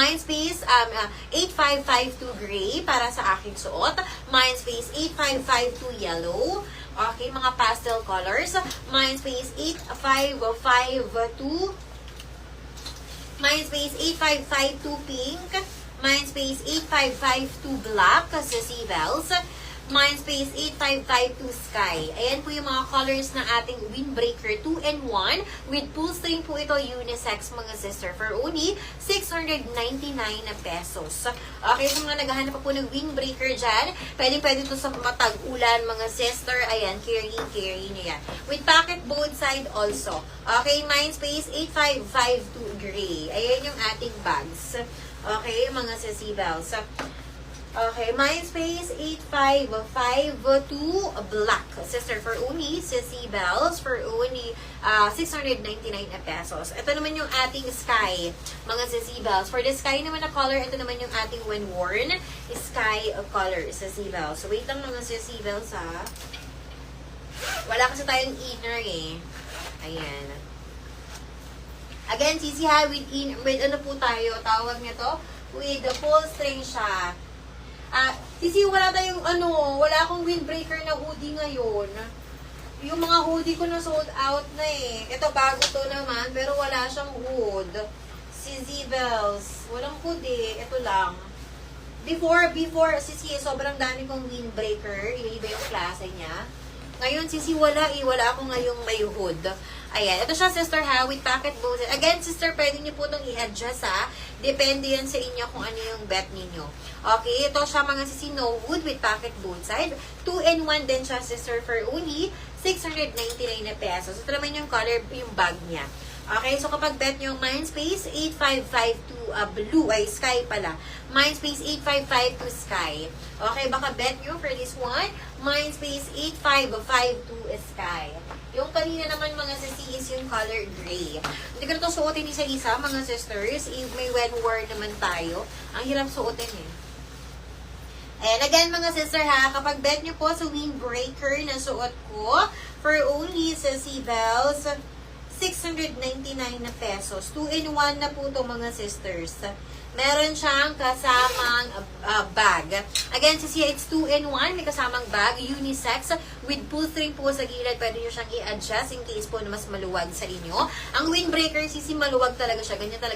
Mindspace 8552 gray para sa aking suot. Mindspace 8552 yellow. Okay, mga pastel colors. Mindspace 8552. Mindspace 8552 pink. Mindspace 8552 black sa Seabells. Mindspace 8552 Sky. Ayan po yung mga colors ng ating windbreaker 2-in-1 with full string po ito, unisex mga sister, for only 699 na pesos. Okay, sa mga naghahanap pa po ng windbreaker dyan, pwede ito sa matag-ulan mga sister. Ayan, carry nyo yan. With pocket both side also. Okay, Mindspace 8552 gray. Ayan yung ating bags. Okay, mga Seabells. Okay, Mindspace 8552 black. Sister, for only Seabells, for only 699 na pesos. Ito naman yung ating sky, mga Seabells. For the sky naman na color, ito naman yung ating when worn sky color Seabells. So, wait lang mga Seabells, ha. Wala kasi tayong inner, eh. Ayan. Again, sisi ha, with ano po tayo, tawag niya to, with the full string siya. Sisi, wala akong windbreaker na hoodie ngayon. Yung mga hoodie ko na sold out na eh. Ito, bago to naman, pero wala siyang hood. Seabells, walang hoodie, ito lang. Before, sisi, sobrang dami kong windbreaker, iba yung klase niya. Ngayon, sisi, wala ako ngayong may hood. Ayan, ito siya, sister, ha, with pocket both. Again, sister, pwede niyo po itong i-adjust, ha. Depende yan sa inyo kung ano yung bet ninyo. Okay, ito siya, mga sisi, no wood with pocket both side. 2-in-1 din siya, sister, for only 699 na pesos. Ito naman yung color, yung bag niya. Okay, so kapag bet nyo, Mindspace 8552 blue, ay sky pala. Mindspace 8552 sky. Okay, baka bet nyo for this one, Mindspace 8552 sky. Yung kanina naman mga sisi is yung color gray. Hindi ko na ito suotin isa-isa, mga sisters. May when wear naman tayo. Ang hirap suotin eh. And again, mga sister ha, kapag bet nyo po sa windbreaker na suot ko, for only sa Seabells, 699 na pesos. 2-in-1 na po ito, mga sisters. Meron siyang kasamang bag. Again, sisi, it's 2-in-1. May kasamang bag, unisex, with full string po sa gilid. Pwede nyo siyang i-adjust in case po na mas maluwag sa inyo. Ang windbreaker, sisi, maluwag talaga siya. Ganyan talaga.